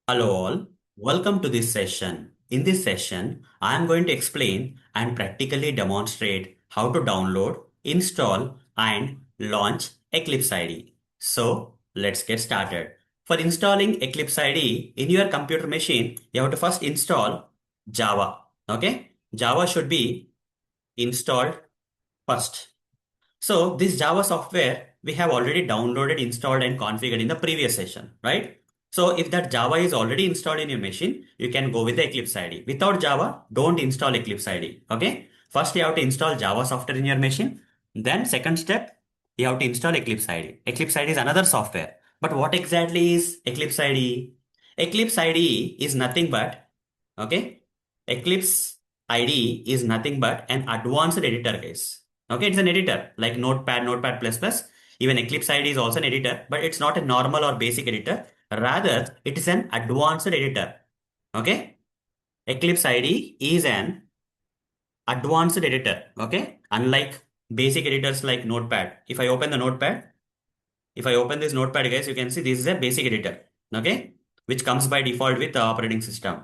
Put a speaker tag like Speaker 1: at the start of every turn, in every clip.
Speaker 1: Hello all, welcome to this session. In this session, I am going to explain and practically demonstrate how to download, install and launch Eclipse IDE. So let's get started. For installing Eclipse IDE in your computer machine, you have to first install Java. Okay, Java should be installed first. So this Java software we have already downloaded, installed and configured in the previous session, right? So if that Java is already installed in your machine, you can go with the Eclipse IDE. Without Java, don't install Eclipse IDE. Okay. First, you have to install Java software in your machine. Then second step, you have to install Eclipse IDE. Eclipse IDE is another software. But what exactly is Eclipse IDE? Eclipse IDE is nothing but, okay, Eclipse IDE is nothing but an advanced editor, guys. Okay, it's an editor like Notepad, Notepad++. Even Eclipse IDE is also an editor, but it's not a normal or basic editor. Rather, it is an advanced editor. Okay, Eclipse IDE is an advanced editor. Okay, unlike basic editors like Notepad. If I open the Notepad, if I open this Notepad, guys, you can see this is a basic editor. Okay, which comes by default with the operating system.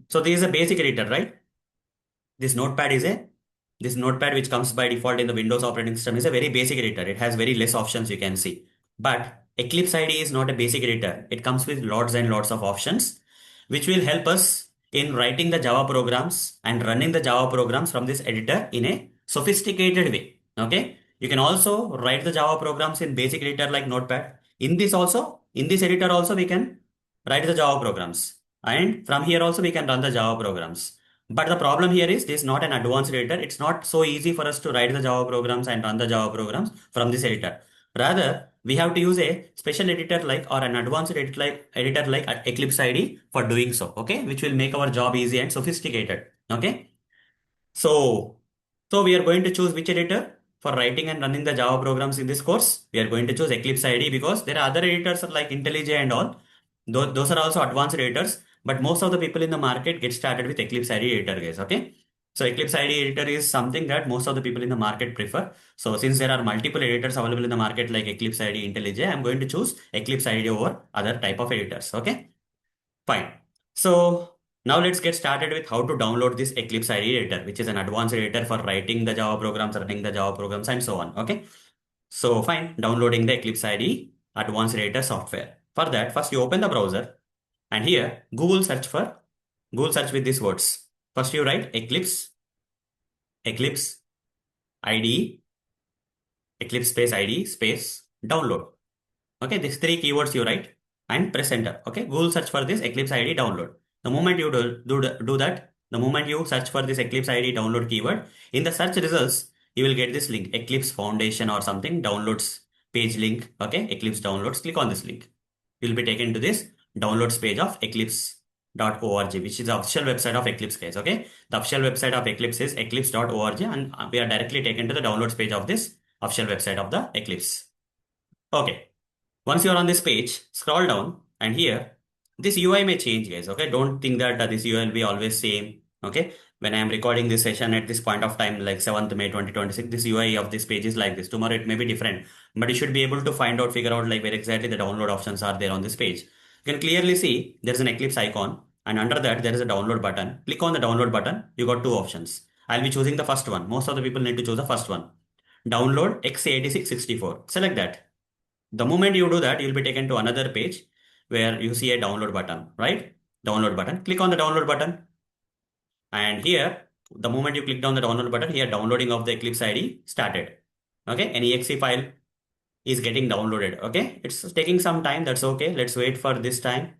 Speaker 1: So this is a basic editor, right? This notepad is a this notepad which comes by default in the Windows operating system is a very basic editor. It has very less options you can see. But Eclipse IDE is not a basic editor. It comes with lots and lots of options, which will help us in writing the Java programs and running the Java programs from this editor in a sophisticated way. Okay. You can also write the Java programs in basic editor like Notepad. In this editor also, we can write the Java programs. And from here also, we can run the Java programs. But the problem here is this is not an advanced editor. It's not so easy for us to write the Java programs and run the Java programs from this editor. Rather, we have to use a special editor like or an advanced editor like Eclipse IDE for doing so. Okay, which will make our job easy and sophisticated. Okay, so so we are going to choose which editor for writing and running the Java programs in this course. We are going to choose Eclipse IDE because there are other editors like IntelliJ and all. Those are also advanced editors, but most of the people in the market get started with Eclipse IDE editor, guys. Okay. So Eclipse IDE editor is something that most of the people in the market prefer. So since there are multiple editors available in the market like Eclipse IDE, IntelliJ, I'm going to choose Eclipse IDE over other type of editors. Okay. Fine. So now let's get started with how to download this Eclipse IDE editor, which is an advanced editor for writing the Java programs, running the Java programs, and so on. Okay. So fine, downloading the Eclipse IDE advanced editor software. For that, first you open the browser and here Google search with these words. First you write Eclipse IDE, Eclipse space IDE space download. Okay, these three keywords you write and press enter. Okay, Google search for this Eclipse IDE download. The moment you do that, the moment you search for this Eclipse IDE download keyword, in the search results, you will get this link, Eclipse Foundation or something, downloads page link. Okay, Eclipse downloads. Click on this link. You will be taken to this downloads page of eclipse.org, which is the official website of Eclipse, guys. Okay, the official website of Eclipse is eclipse.org, and we are directly taken to the downloads page of this official website of the Eclipse. Okay. Once you're on this page, scroll down and here, this UI may change, guys. Okay, don't think that this UI will be always same. Okay, when I am recording this session at this point of time, like 7th May 2026, this UI of this page is like this. Tomorrow it may be different, but you should be able to figure out like where exactly the download options are there on this page. You can clearly see there's an Eclipse icon, and under that there is a download button. Click on the download button. You got two options. I'll be choosing the first one. Most of the people need to choose the first one. Download x86-64. Select that. The moment you do that, you'll be taken to another page where you see a download button, right? Download button. Click on the download button. And here, the moment you click down the download button, here downloading of the Eclipse IDE started. Okay, an exe file is getting downloaded. Okay, it's taking some time. That's okay. Let's wait for this time.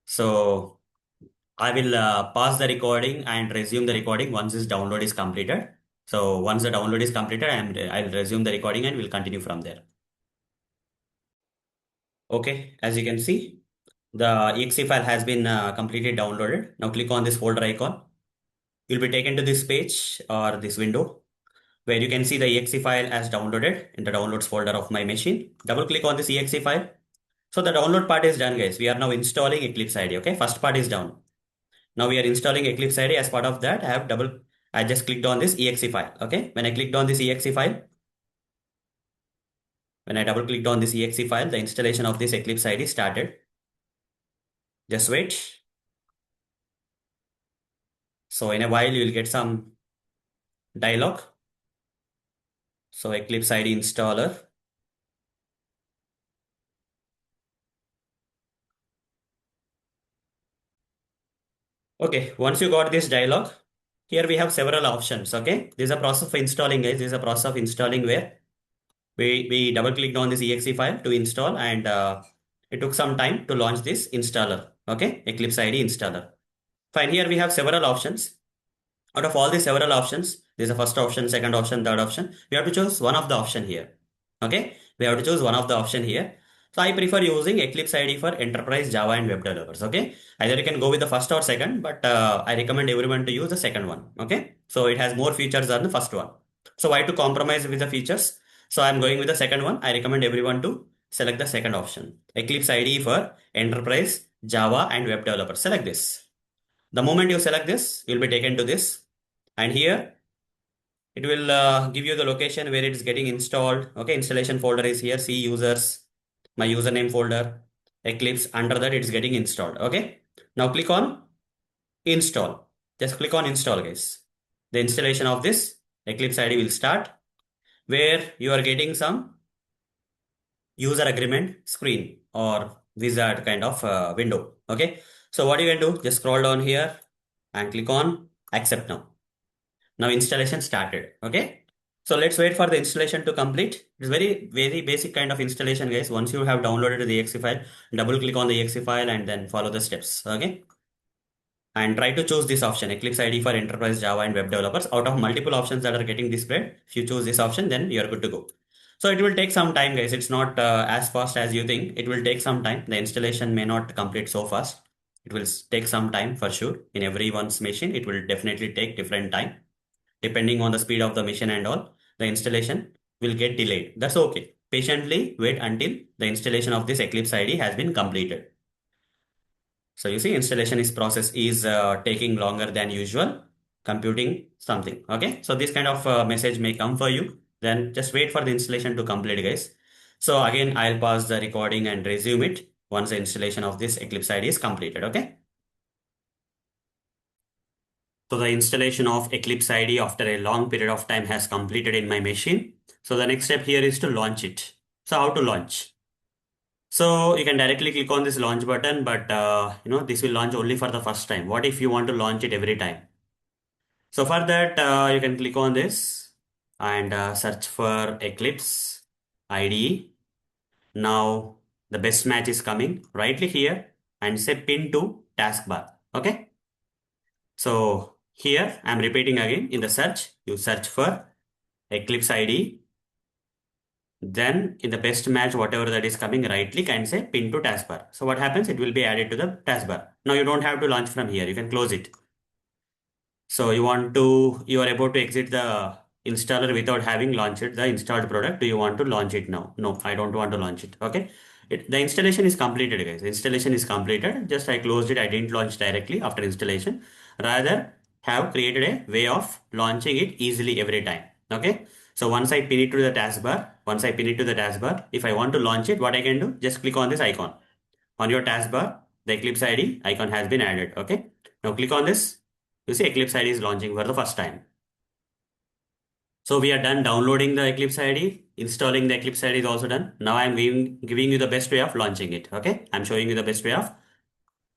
Speaker 1: So I will pause the recording and resume the recording once this download is completed. So once the download is completed, I'll resume the recording and we'll continue from there. Okay, as you can see, the exe file has been completely downloaded. Now click on this folder icon. You'll be taken to this page or this window where you can see the exe file as downloaded in the downloads folder of my machine. Double click on this exe file. So the download part is done, guys. We are now installing Eclipse IDE. Okay, first part is done. Now we are installing Eclipse IDE. As part of that, I just clicked on this exe file. Okay, when I clicked on this exe file, when I double clicked on this exe file, the installation of this Eclipse IDE started. Just wait. So in a while, you will get some dialog. So Eclipse IDE installer. Okay, once you got this dialog, here we have several options. Okay, this is a process of installing, guys. This is a process of installing where we double clicked on this exe file to install, and it took some time to launch this installer. Okay, Eclipse IDE installer. Fine, here we have several options. Out of all these several options, there's a first option, second option, third option. We have to choose one of the option here. Okay, we have to choose one of the option here. So I prefer using Eclipse IDE for enterprise Java and web developers. Okay, either you can go with the first or second, but I recommend everyone to use the second one. Okay, so it has more features than the first one. So why to compromise with the features? So I'm going with the second one. I recommend everyone to select the second option. Eclipse IDE for enterprise Java and web developers. Select this. The moment you select this, you'll be taken to this. And here it will give you the location where it is getting installed. Okay, installation folder is here. See users, my username folder, Eclipse. Under that, it's getting installed. Okay, now click on install. Just click on install, guys. The installation of this Eclipse IDE will start, where you are getting some user agreement screen or wizard kind of window. Okay, so what you can do, just scroll down here and click on accept now. Now installation started. Okay. So let's wait for the installation to complete. It's very basic kind of installation, guys. Once you have downloaded the exe file, double click on the exe file and then follow the steps. Okay. And try to choose this option, Eclipse IDE for enterprise Java and web developers. Out of multiple options that are getting displayed, if you choose this option, then you're good to go. So it will take some time, guys. It's not as fast as you think. It will take some time. The installation may not complete so fast. It will take some time for sure. In everyone's machine, it will definitely take different time. Depending on the speed of the machine and all, the installation will get delayed. That's okay. Patiently wait until the installation of this Eclipse IDE has been completed. So you see, installation is process is taking longer than usual, computing something. Okay, so this kind of message may come for you. Then just wait for the installation to complete, guys. So again, I'll pause the recording and resume it once the installation of this Eclipse IDE is completed. Okay. So the installation of Eclipse IDE after a long period of time has completed in my machine. So the next step here is to launch it. So how to launch? So you can directly click on this launch button, but this will launch only for the first time. What if you want to launch it every time? So for that, you can click on this and search for Eclipse IDE. Now the best match is coming. Right click here and say pin to taskbar. Okay. So here I'm repeating again, in the search, you search for Eclipse IDE. Then in the best match, whatever that is coming, right click and say pin to taskbar. So what happens? It will be added to the taskbar. Now you don't have to launch from here. You can close it. So you are about to exit the installer without having launched the installed product. Do you want to launch it now? No, I don't want to launch it. Okay. The installation is completed, guys. The installation is completed. Just I closed it. I didn't launch directly after installation. Rather, have created a way of launching it easily every time. Okay. So once I pin it to the taskbar, if I want to launch it, what I can do? Just click on this icon. On your taskbar, the Eclipse IDE icon has been added. Okay. Now click on this. You see Eclipse IDE is launching for the first time. So we are done downloading the Eclipse IDE. Installing the Eclipse IDE is also done. Now I'm giving you the best way of launching it. Okay. I'm showing you the best way of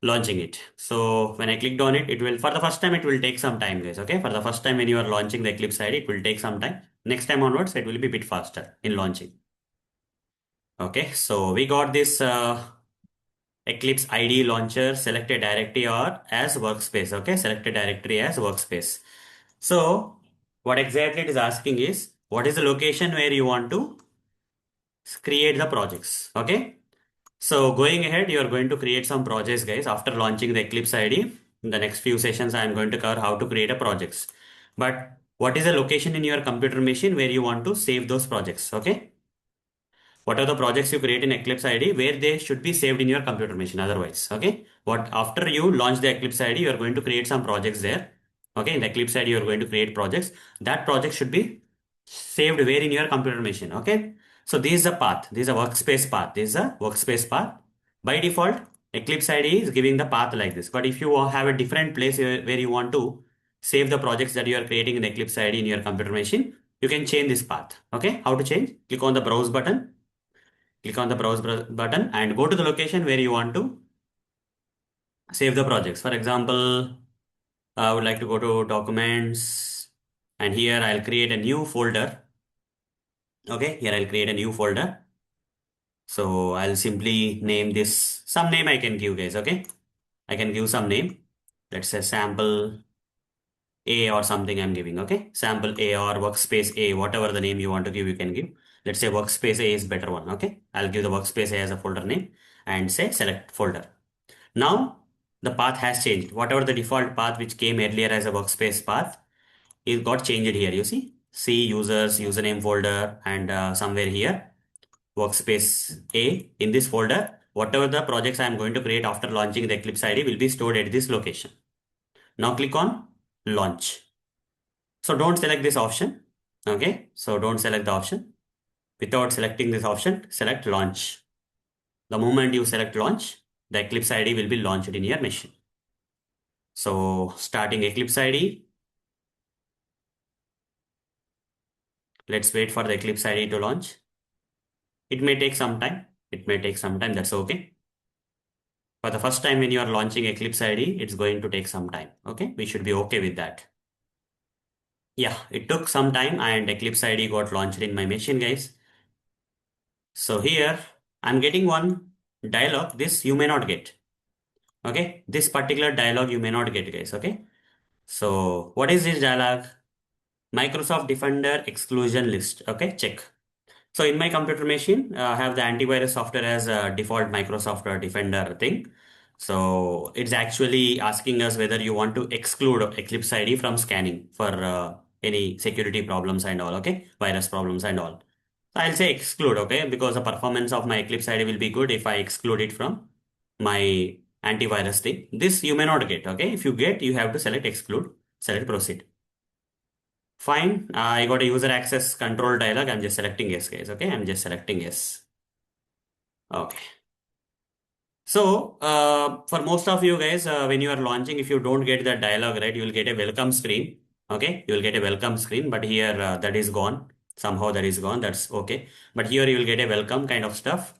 Speaker 1: launching it. So when I clicked on it, for the first time, it will take some time, guys. Okay. For the first time when you are launching the Eclipse IDE, it will take some time. Next time onwards, it will be a bit faster in launching. Okay. So we got this Eclipse IDE launcher, select a directory or as workspace. Okay. Select a directory as workspace. So what exactly it is asking is, what is the location where you want to create the projects? Okay. So going ahead, you are going to create some projects, guys. After launching the Eclipse IDE, in the next few sessions, I am going to cover how to create a projects. But what is the location in your computer machine where you want to save those projects? Okay. What are the projects you create in Eclipse IDE where they should be saved in your computer machine otherwise? Okay. What after you launch the Eclipse IDE, you are going to create some projects there. Okay. In the Eclipse IDE, you are going to create projects. That project should be saved where in your computer machine. Okay. So this is a path. This is a workspace path. This is a workspace path. By default, Eclipse IDE is giving the path like this. But if you have a different place where you want to save the projects that you are creating in Eclipse IDE in your computer machine, you can change this path. Okay, how to change? Click on the browse button. Click on the button and go to the location where you want to save the projects. For example, I would like to go to documents and here I'll create a new folder. Okay, here I'll create a new folder. So I'll simply name this, some name I can give guys. Okay, I can give some name. Let's say sample A or something I'm giving. Okay, sample A or workspace A, whatever the name you want to give, you can give. Let's say workspace A is better one. Okay, I'll give the workspace A as a folder name and say select folder. Now the path has changed. Whatever the default path which came earlier as a workspace path, it got changed here. You see users, username folder, and somewhere here workspace A in this folder. Whatever the projects I am going to create after launching the Eclipse IDE will be stored at this location. Now click on launch. So don't select this option. Okay, so don't select the option. Without selecting this option, select launch. The moment you select launch, the Eclipse IDE will be launched in your machine. So starting Eclipse IDE, let's wait for the Eclipse IDE to launch. It may take some time. That's okay. For the first time when you are launching Eclipse IDE, it's going to take some time. Okay, we should be okay with that. Yeah, it took some time and Eclipse IDE got launched in my machine, guys. So here I'm getting one dialog. This you may not get. Okay, this particular dialog you may not get, guys. Okay, so what is this dialog? Microsoft Defender exclusion list. Okay, check. So in my computer machine, I have the antivirus software as a default Microsoft Defender thing. So it's actually asking us whether you want to exclude Eclipse IDE from scanning for any security problems and all, okay? Virus problems and all. So I'll say exclude, okay? Because the performance of my Eclipse IDE will be good if I exclude it from my antivirus thing. This you may not get, okay? If you get, you have to select exclude, select proceed. Fine. I got a user access control dialog. I'm just selecting yes, guys. Okay. I'm just selecting yes. Okay. So, for most of you guys, when you are launching, if you don't get that dialog, right, you will get a welcome screen. Okay. You will get a welcome screen, but here that is gone. Somehow that is gone. That's okay. But here you will get a welcome kind of stuff.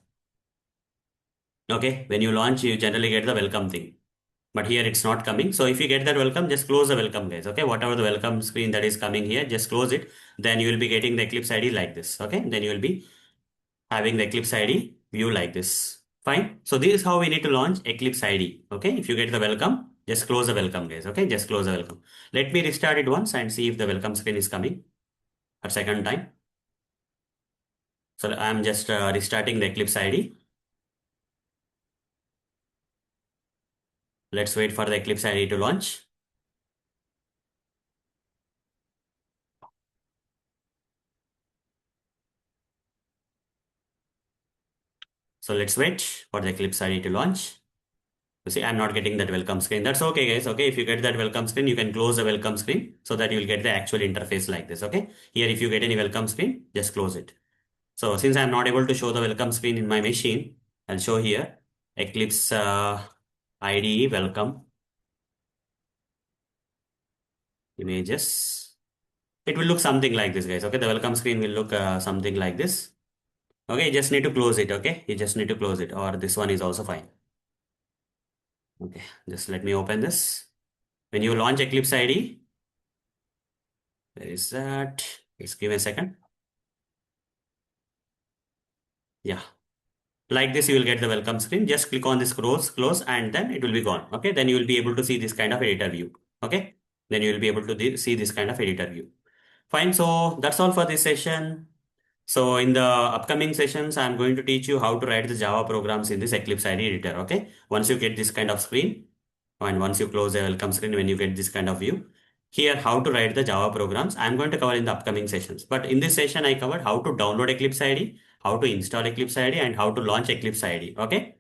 Speaker 1: Okay. When you launch, you generally get the welcome thing. But here it's not coming. So if you get that welcome, just close the welcome, guys. Okay, whatever the welcome screen that is coming here, just close it. Then you will be getting the Eclipse IDE like this. Okay, then you will be having the Eclipse IDE view like this. Fine. So this is how we need to launch Eclipse IDE. Okay, if you get the welcome, just close the welcome, guys. Okay, just close the welcome. Let me restart it once and see if the welcome screen is coming a second time. So I'm just restarting the Eclipse IDE. Let's wait for the Eclipse IDE to launch. So let's wait for the Eclipse IDE to launch. You see, I'm not getting that welcome screen. That's okay, guys. Okay, if you get that welcome screen, you can close the welcome screen so that you'll get the actual interface like this. Okay, here if you get any welcome screen, just close it. So since I'm not able to show the welcome screen in my machine, I'll show here Eclipse IDE welcome images. It will look something like this, guys. Okay, the welcome screen will look something like this. Okay, you just need to close it. Okay, you just need to close it, or this one is also fine. Okay, just let me open this. When you launch Eclipse IDE, where is that? Just give me a second. Yeah. Like this, you will get the welcome screen. Just click on this close, and then it will be gone. Okay. Then you will be able to see this kind of editor view. Okay. Then you will be able to see this kind of editor view. Fine. So that's all for this session. So in the upcoming sessions, I'm going to teach you how to write the Java programs in this Eclipse IDE editor. Okay. Once you get this kind of screen, and once you close the welcome screen, when you get this kind of view, here how to write the Java programs, I'm going to cover in the upcoming sessions. But in this session, I covered how to download Eclipse IDE, how to install Eclipse IDE, and how to launch Eclipse IDE. Okay.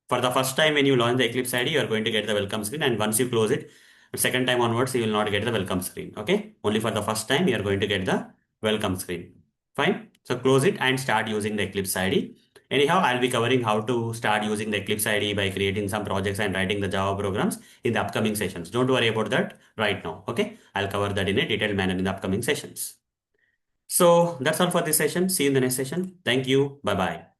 Speaker 1: For the first time when you launch the Eclipse IDE, you are going to get the welcome screen, and once you close it, second time onwards, you will not get the welcome screen. Okay. Only for the first time, you are going to get the welcome screen. Fine. So close it and start using the Eclipse IDE. Anyhow, I'll be covering how to start using the Eclipse IDE by creating some projects and writing the Java programs in the upcoming sessions. Don't worry about that right now. Okay. I'll cover that in a detailed manner in the upcoming sessions. So that's all for this session. See you in the next session. Thank you. Bye bye.